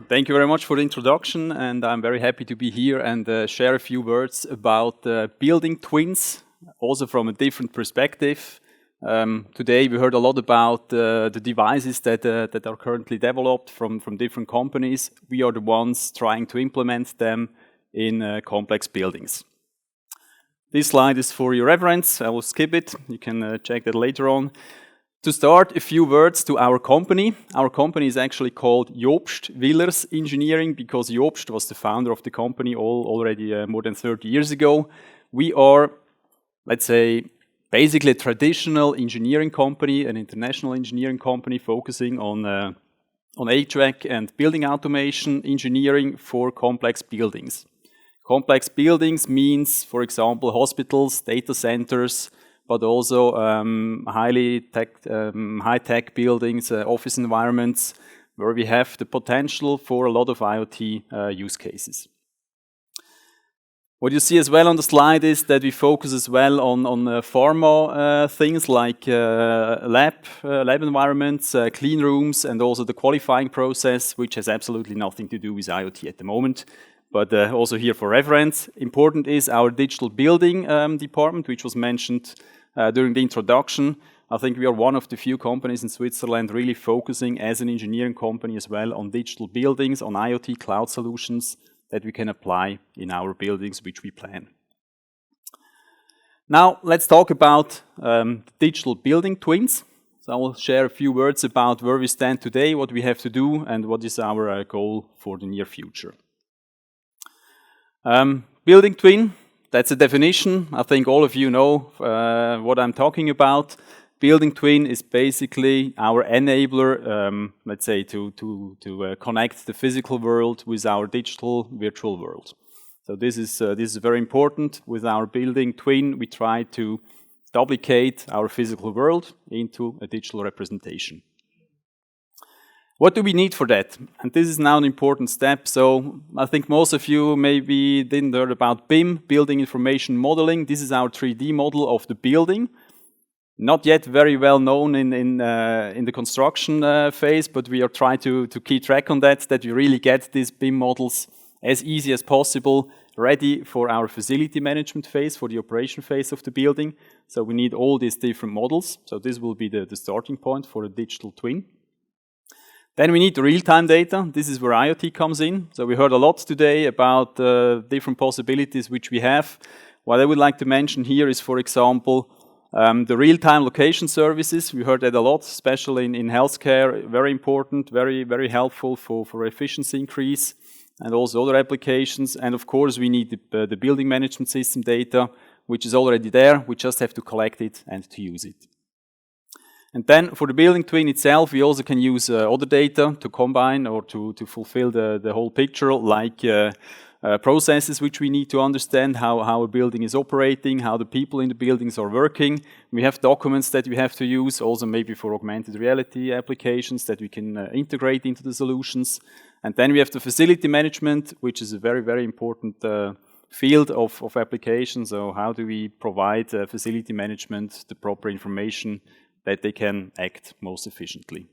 Thank you very much for the introduction, and I'm very happy to be here and share a few words about building twins, also from a different perspective. Today we heard a lot about the devices that are currently developed from different companies. We are the ones trying to implement them in complex buildings. This slide is for your reference. I will skip it. You can check that later on. To start, a few words to our company. Our company is actually called Jobst Willers Engineering because Jobst was the founder of the company already more than 30 years ago. We are, let's say, basically a traditional engineering company, an international engineering company focusing on HVAC and building automation engineering for complex buildings. Complex buildings means, for example, hospitals, data centers, but also high-tech buildings, office environments, where we have the potential for a lot of IoT use cases. What you see as well on the slide is that we focus as well on pharma things like lab environments, clean rooms, and also the qualifying process, which has absolutely nothing to do with IoT at the moment. But also here for reference, important is our digital building department, which was mentioned during the introduction. I think we are one of the few companies in Switzerland really focusing as an engineering company as well on digital buildings, on IoT cloud solutions that we can apply in our buildings which we plan. Now let's talk about digital building twins. So I will share a few words about where we stand today, what we have to do, and what is our goal for the near future. Building twin, that's a definition. I think all of you know what I'm talking about. Building twin is basically our enabler, let's say, to connect the physical world with our digital virtual world. So this is very important. With our building twin, we try to duplicate our physical world into a digital representation. What do we need for that? And this is now an important step. So I think most of you maybe didn't hear about BIM, Building Information Modeling. This is our 3D model of the building. Not yet very well known in the construction phase, but we are trying to keep track on that we really get these BIM models as easy as possible ready for our facility management phase, for the operation phase of the building. So we need all these different models. So this will be the starting point for a digital twin. Then we need the real-time data. This is where IoT comes in. So we heard a lot today about different possibilities which we have. What I would like to mention here is, for example, the real-time location services. We heard that a lot, especially in healthcare. Very important, very, very helpful for efficiency increase and also other applications. And of course, we need the building management system data, which is already there. We just have to collect it and to use it. And then for the building twin itself, we also can use other data to combine or to fulfill the whole picture, like processes which we need to understand, how a building is operating, how the people in the buildings are working. We have documents that we have to use, also maybe for augmented reality applications that we can integrate into the solutions. And then we have the facility management, which is a very, very important field of application. So how do we provide facility management the proper information that they can act most efficiently.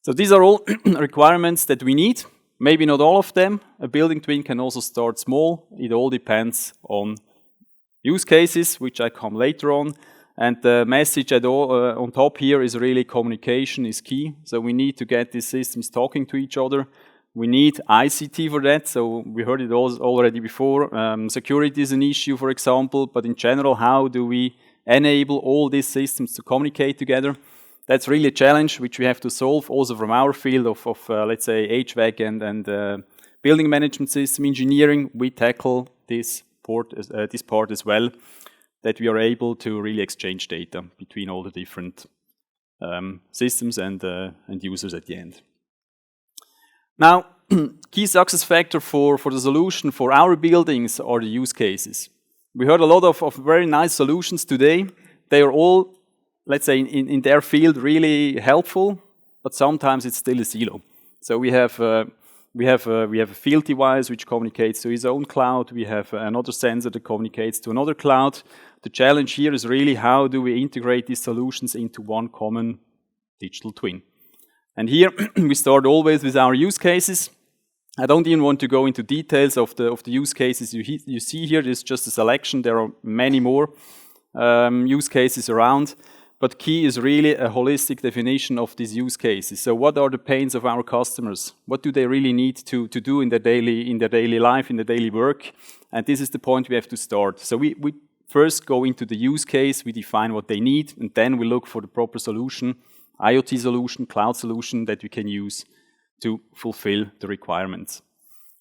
So these are all requirements that we need. Maybe not all of them. A building twin can also start small. It all depends on use cases, which I come later on. And the message on top here is really communication is key. So we need to get these systems talking to each other. We need ICT for that. So we heard it already before. Security is an issue, for example. But in general, how do we enable all these systems to communicate together? That's really a challenge which we have to solve also from our field of let's say, HVAC and building management system engineering. We tackle this part as well, that we are able to really exchange data between all the different systems and users at the end. Now, key success factor for the solution for our buildings are the use cases. We heard a lot of very nice solutions today. They are all, let's say, in their field really helpful, but sometimes it's still a silo. So we have a field device which communicates to its own cloud. We have another sensor that communicates to another cloud. the challenge here is really how do we integrate these solutions into one common digital twin. And here we start always with our use cases. I don't even want to go into details of the use cases you see here. This is just a selection. There are many more use cases around. But key is really a holistic definition of these use cases. So what are the pains of our customers? What do they really need to do in their daily life, in their daily work? And this is the point we have to start. So we first go into the use case, we define what they need, and then we look for the proper solution, IoT solution, cloud solution that we can use to fulfill the requirements.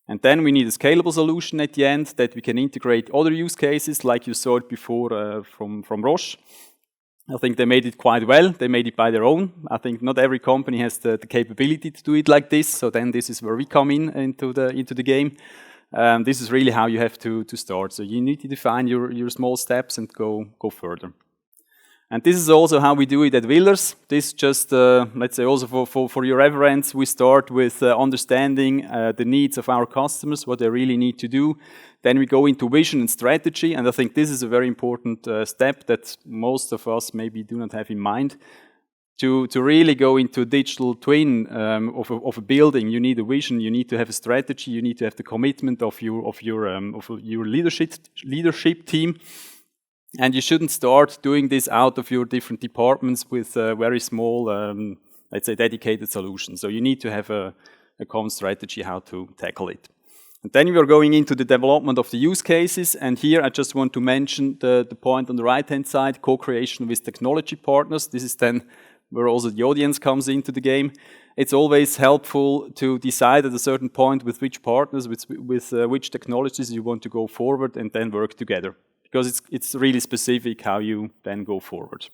And then we need a scalable solution at the end that we can integrate other use cases, like you saw it before from Roche. I think they made it quite well. They made it by their own. I think not every company has the capability to do it like this. So then this is where we come into the game. This is really how you have to start. So you need to define your small steps and go further. And this is also how we do it at Willers. This just, let's say also for your reference, we start with understanding the needs of our customers, what they really need to do. Then we go into vision and strategy, and I think this is a very important step that most of us maybe do not have in mind. To really go into a digital twin of a building, you need a vision, you need to have a strategy, you need to have the commitment of your leadership team. And you shouldn't start doing this out of your different departments with very small, let's say, dedicated solutions. So you need to have a common strategy how to tackle it. And then we are going into the development of the use cases. And here I just want to mention the point on the right-hand side, co-creation with technology partners. This is then where also the audience comes into the game. It's always helpful to decide at a certain point with which partners, with which technologies you want to go forward and then work together. Because it's really specific how you then go forward.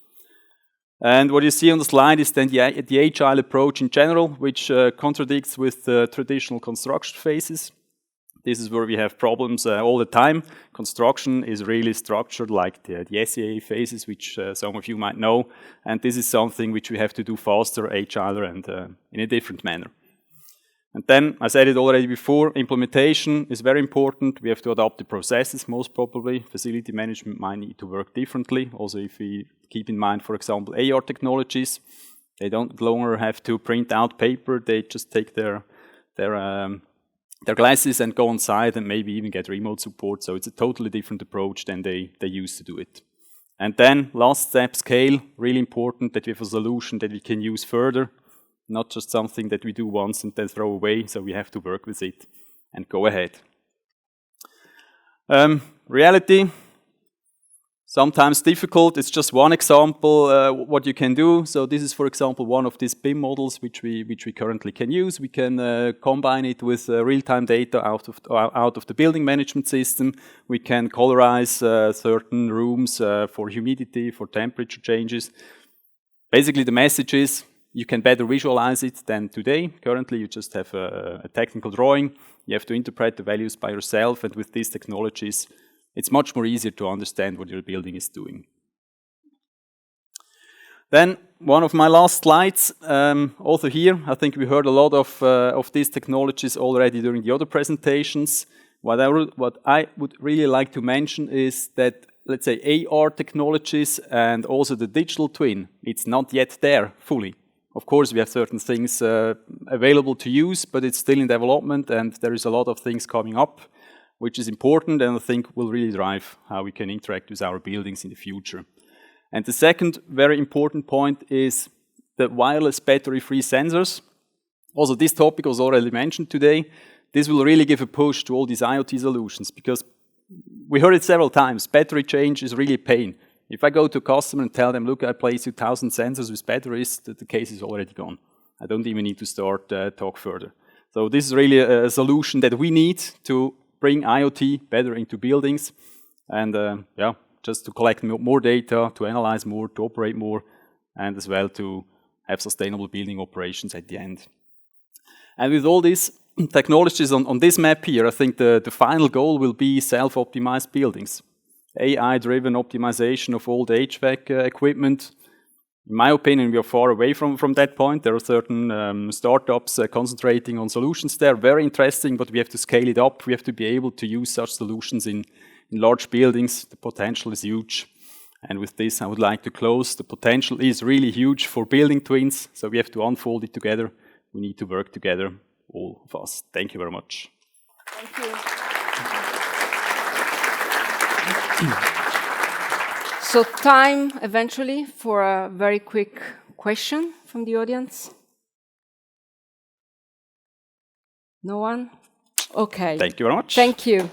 And what you see on the slide is then the agile approach in general, which contradicts with the traditional construction phases. This is where we have problems all the time. Construction is really structured like the SEA phases, which some of you might know. And this is something which we have to do faster, agiler, and in a different manner. And then, I said it already before, implementation is very important. We have to adapt the processes, most probably. Facility management might need to work differently. Also, if we keep in mind, for example, AR technologies, they don't longer have to print out paper. They just take their glasses and go on site and maybe even get remote support. So it's a totally different approach than they used to do it. And then, last step, scale. Really important that we have a solution that we can use further. Not just something that we do once and then throw away, so we have to work with it and go ahead. Reality, sometimes difficult. It's just one example what you can do. So this is, for example, one of these BIM models which we currently can use. We can combine it with real-time data out of the building management system. We can colorize certain rooms for humidity, for temperature changes. Basically, the message is, you can better visualize it than today. Currently, you just have a technical drawing. You have to interpret the values by yourself, and with these technologies, it's much more easier to understand what your building is doing. Then, one of my last slides, also here, I think we heard a lot of these technologies already during the other presentations. What I would really like to mention is that, let's say, AR technologies and also the digital twin, it's not yet there fully. Of course, we have certain things available to use, but it's still in development, and there is a lot of things coming up, which is important, and I think will really drive how we can interact with our buildings in the future. And the second very important point is the wireless battery-free sensors. Also, this topic was already mentioned today. This will really give a push to all these IoT solutions, because we heard it several times, battery change is really a pain. If I go to a customer and tell them, look, I place you 1,000 sensors with batteries, the case is already gone. I don't even need to start talk further. So this is really a solution that we need to bring IoT better into buildings and just to collect more data, to analyze more, to operate more, and as well to have sustainable building operations at the end. And with all these technologies on this map here, I think the final goal will be self-optimized buildings. AI-driven optimization of all the HVAC equipment. In my opinion, we are far away from that point. There are certain startups concentrating on solutions there. Very interesting, but we have to scale it up. We have to be able to use such solutions in large buildings. The potential is huge. And with this, I would like to close. The potential is really huge for building twins, so we have to unfold it together. We need to work together, all of us. Thank you very much. Thank you. So time eventually for a very quick question from the audience. No one? Okay. Thank you very much. Thank you.